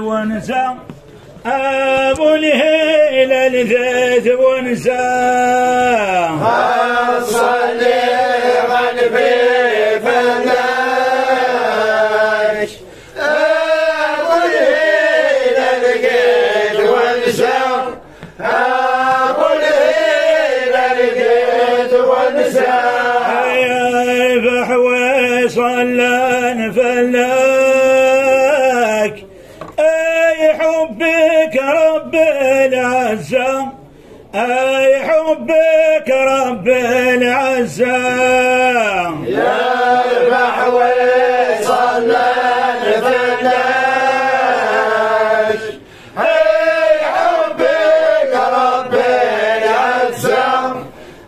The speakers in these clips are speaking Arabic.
ونسى أبو الهلال ذات ونسى صلي غنبي فناش أبو الهلال قيد ونسى أبو الهلال قيد ونسى فحوي صلى فلاك حبك رب العزة أي حبك رب العزة يا بحوي صلى فلاك أي حبك رب العزة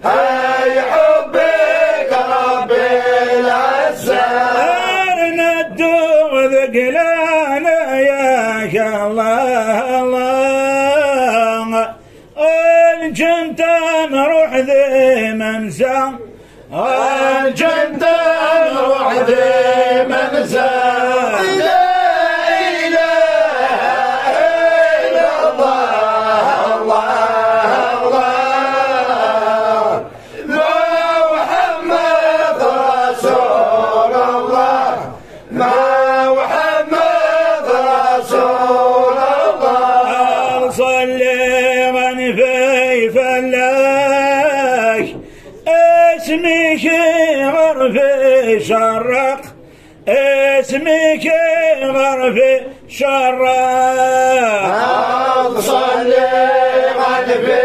أي حبك رب العزة أرنا الدور ذقلانا يا الله الله الجنت نروح ذي منزى الجنت نروح ذي منزى لا إله إلا الله الله الله محمد رسول الله محمد رسول الله صلي غنفي فلاك اسمك غرفي شرق اسمك غرفي شرق صلي غنفي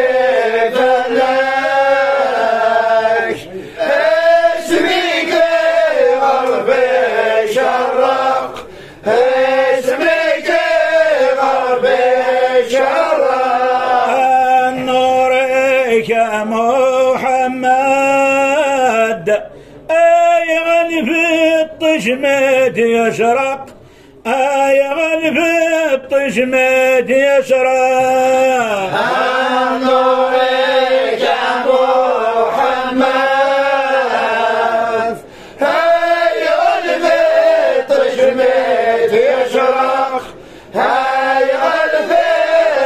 فلاك اسمك غرفي شرق اسمك غرفي شرق نورك يا محمد اي غنفي الطشمد يشرق اي غنفي الطشمد يشرق نورك يا محمد هاي غنفي الطشمد يشرق هاي غنفي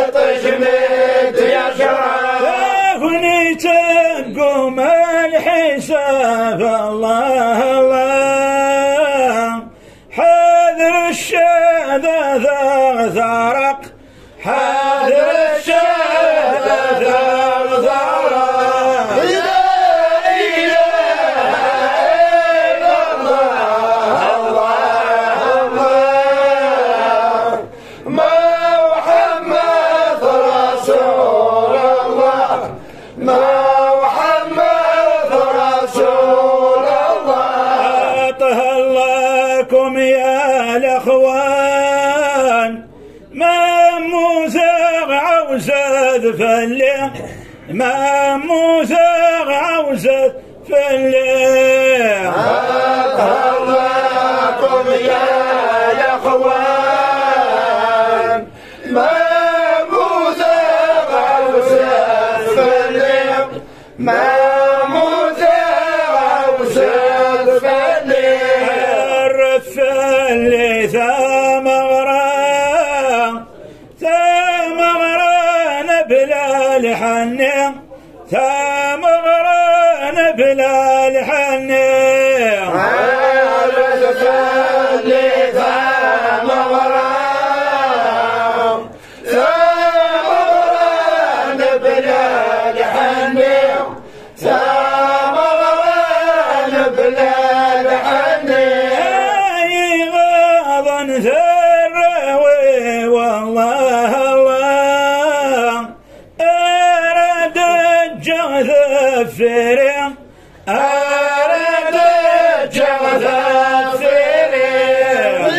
الطشمد يشرق هني تقوم الحساب الله الله حذر الشاذ ثارق حذر الشاذ ثارق لا إله إلا الله الله الله محمد رسول الله محمد رسول الله طهلكم يا الأخوان ما موسى عوزة فلي ما موسى عوزة فلي لكم يا اخوان ما موسى عوزة فلي ما موسى عوزة فلي الرفل ثمغران بلا الحنين ثمغران بلا الحنين الرفل ثمغران ثمغران بلا الحنين ثمغران بلا الحنين غاضا ثروي والله الله أراد الجغث فريم أراد الجغث فريم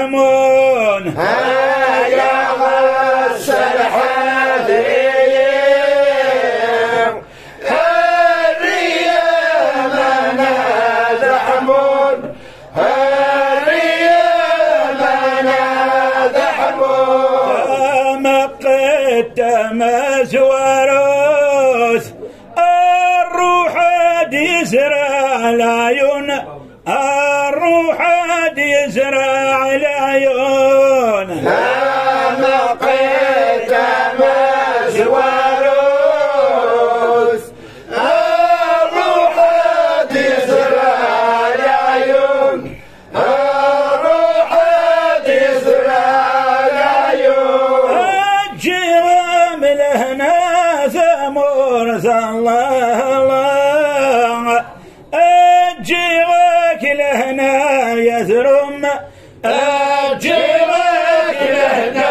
يحمون يا غس الحذرين الريال نادى حمون الريال نادى حمون مقدم زوروث الروح يزرع العيون الروح يزرع العيون مقدم زوروث الروح يزرع العيون الروح يزرع العيون الجرام لهنا ثمور الله الجراك لهنا يذرم الجراك لهنا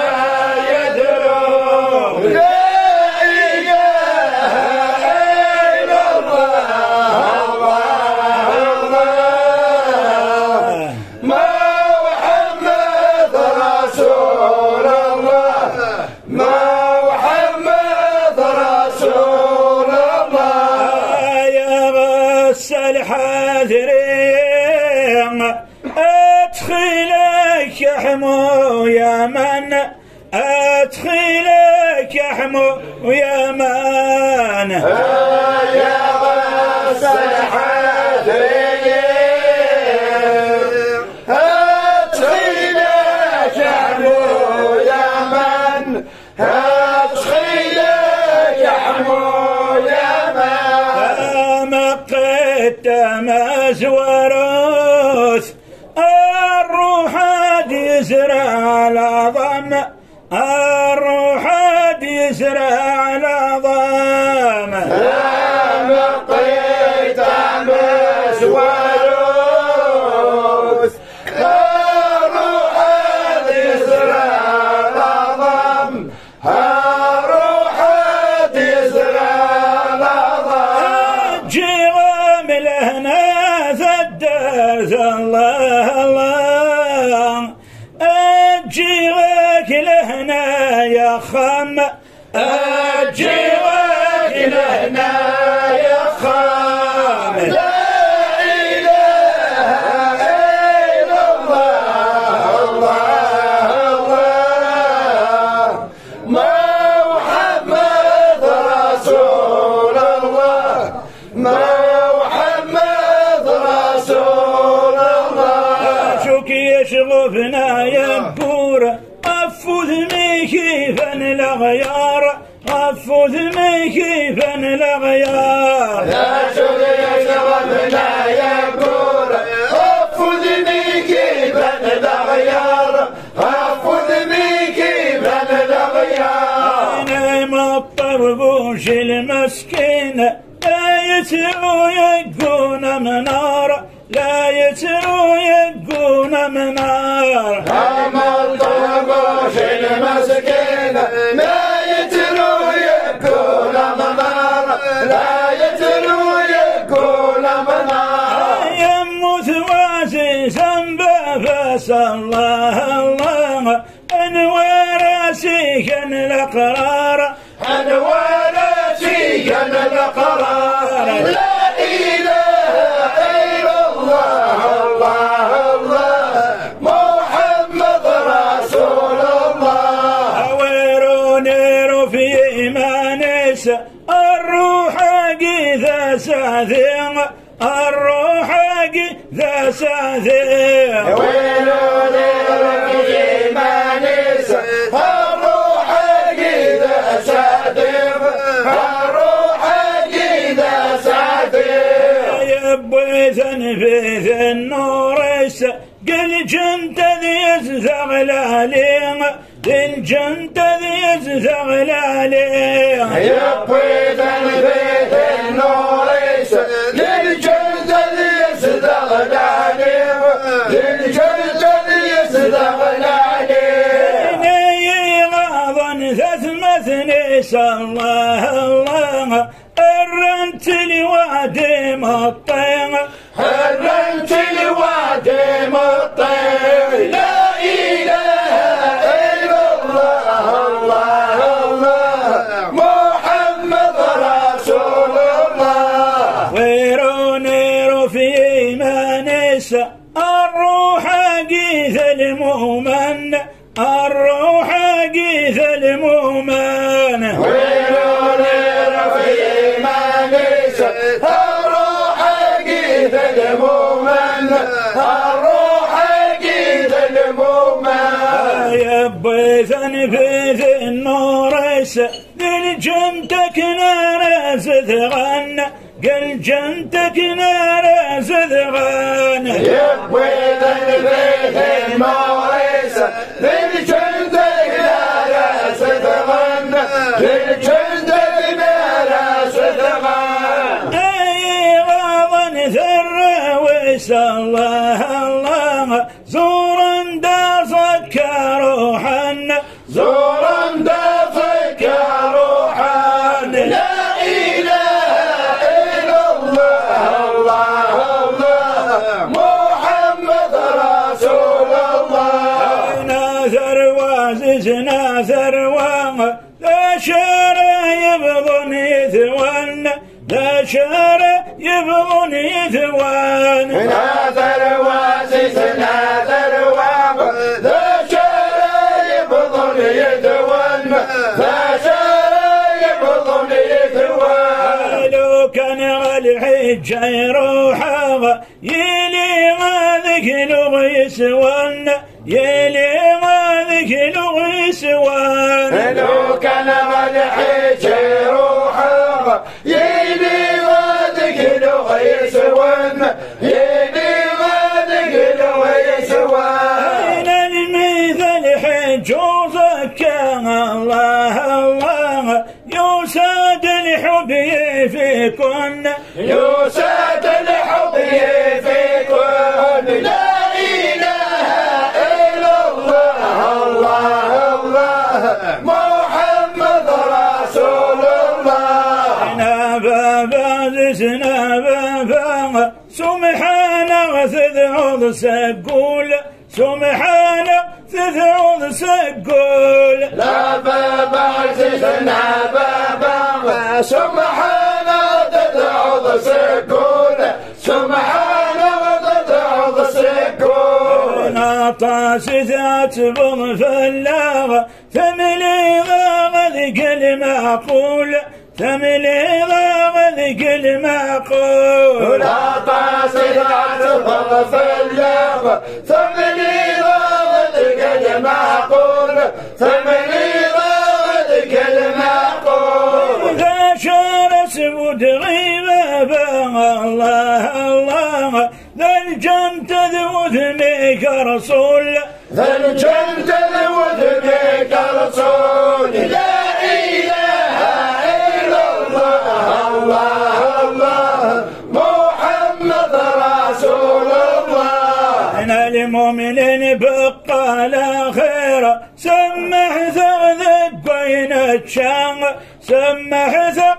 يذرم لا إله إلا الله الله الله ما محمد رسول الله ما محمد رسول الله يا غس الحذرين ادخلك يحمو يا من ادخلك يحمو يا من يا غس الحذرين ادخلك يحمو يا من ادخلك يحمو يا من مقدم زوروث الروح يزرع العظم الروح يزرع العظم مقدم زوروث الروح يزرع العظم الروح يزرع العظم جرام لهنا ثدرت الله أجيرك لهنا يا خم أجيرك لهنا يا خام لا إله إلا الله الله الله ما محمد رسول الله ما محمد رسول الله شوك يشغفنا يبور أفوذ كيفا الأغيار أفوذ كيفا الأغيار لا شغل يشغفنا يبور أفوذني كيفا الأغيار أفوذني كيفا الأغيار نايم الطربوش المسكين لا يترو يقون منار لا يترو يقون منار أما الطربوش المسكين لا يتلو يكون منار لا يتلو يكون منار يموت واسسا بفس الله انوار سيكا الاقرار أنوار سيكا القرار لا إله إلا الله الله الله محمد رسول الله ويرونير في إيمانيس الروح قيث ساثين الروح قيث ساثين ويلوني في مانيس الروح كذا ساتر الروح كذا ساتر يبويث في النورس قل جنت ذي زغلالين الجنت ذي زغلالين يبويث في النورس للجلد يستغلالي للجلد يستغلالي غاضا مثني الله الرنت الوادي مطين الرنت الوادي مطين لا تنفذ النور قل جنتك نار زذغن قل جنتك نار زذغن يبوي تنفذ النور قل جنتك نار زذغن قل جنتك نار زذغن اي غاضن ذر ويس الله الله زورا دا صكى روحا زورا دا صكى روحا لا اله الا الله الله الله محمد رسول الله ناثر وازز ناثر لا شارع يبضن يثوان لا شارع يبضن يثوان ناثر وازز ناثر لا شارع يبضن يثوان لا شارع يبضن يثوان لو كان الحج يروحا يلي غاذك لغي سوان يلي غاذك لغي سوان لو كان الحج يروحا يلي غاذك لغي سوان يلي غاذك لغي سوان المثل حج وزكى الله الله يساد الحب فيكن يساد الحب فيكن لا اله الا الله الله الله محمد رسول الله نبابا زسنا بابا سبحانه تذعض سقول سبحانه تذعض سقول لا بابا زسنا بابا سبحانه تذعض سقول سبحانه تذعض سقول نطاس ذات بضفلاغ ثملي ذاغذك المعقول ثملي ذاغذك المعقول نطاس ذات بضفلاغ ثملي ذاغذك المعقول ثملي ذاغذك المعقول إذا شار سود غيبة الله الله ذا الجنت ذو ذميك رسول ذا الجنت ذو ذميك رسول لا اله الا الله الله الله محمد رسول الله انا المؤمنين بقى على خير سمح ثغذك بين الشام سمح ثغذك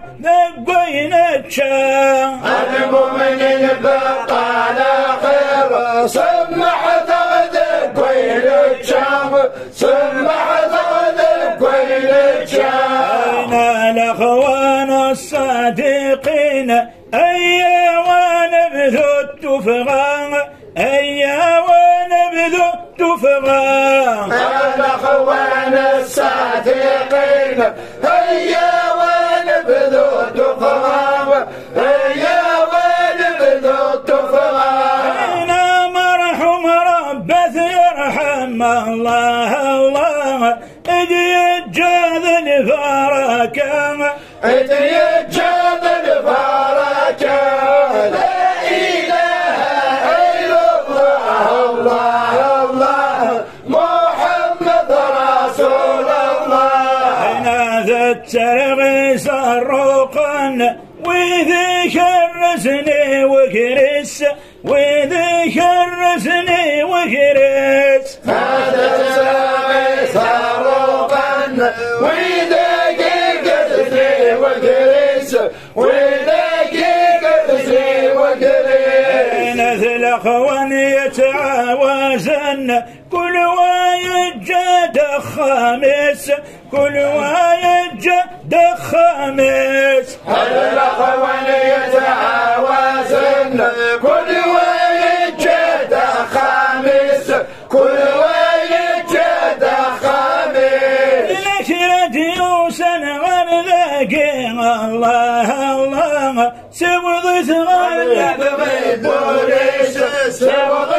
بين الشام المؤمنين بقى على خير سمح ثغذك بين الشام سمح ثغذك بين الشام انا الاخوان الصادقين ايا ونبذوا التفغان ايا ونبذوا التفغان الاخوان الصادقين هيا ونبذوا التفغان هيا ونبذوا التفغان انا مرحوم ربث يرحم الله الله يتجاذ الفركان يتجاذ الفركان لا اله الا الله الله الله محمد رسول الله انا ذا الترغيس الروقان وذيك الرسني وكرس وذيك الرسني وكرس هذا الترغيس الروقان وذيك الرسني وكرس وذيك الرسني وكرس مثل اخوان يتعاوزن كل واحد جاد خامس كل واحد جاد خامس هذا الاخوان يتعاوزن كل واحد جاد خامس كل واحد جاد خامس لكرة يوسن غرذاقي الله الله سبض ثغر بوريس سبض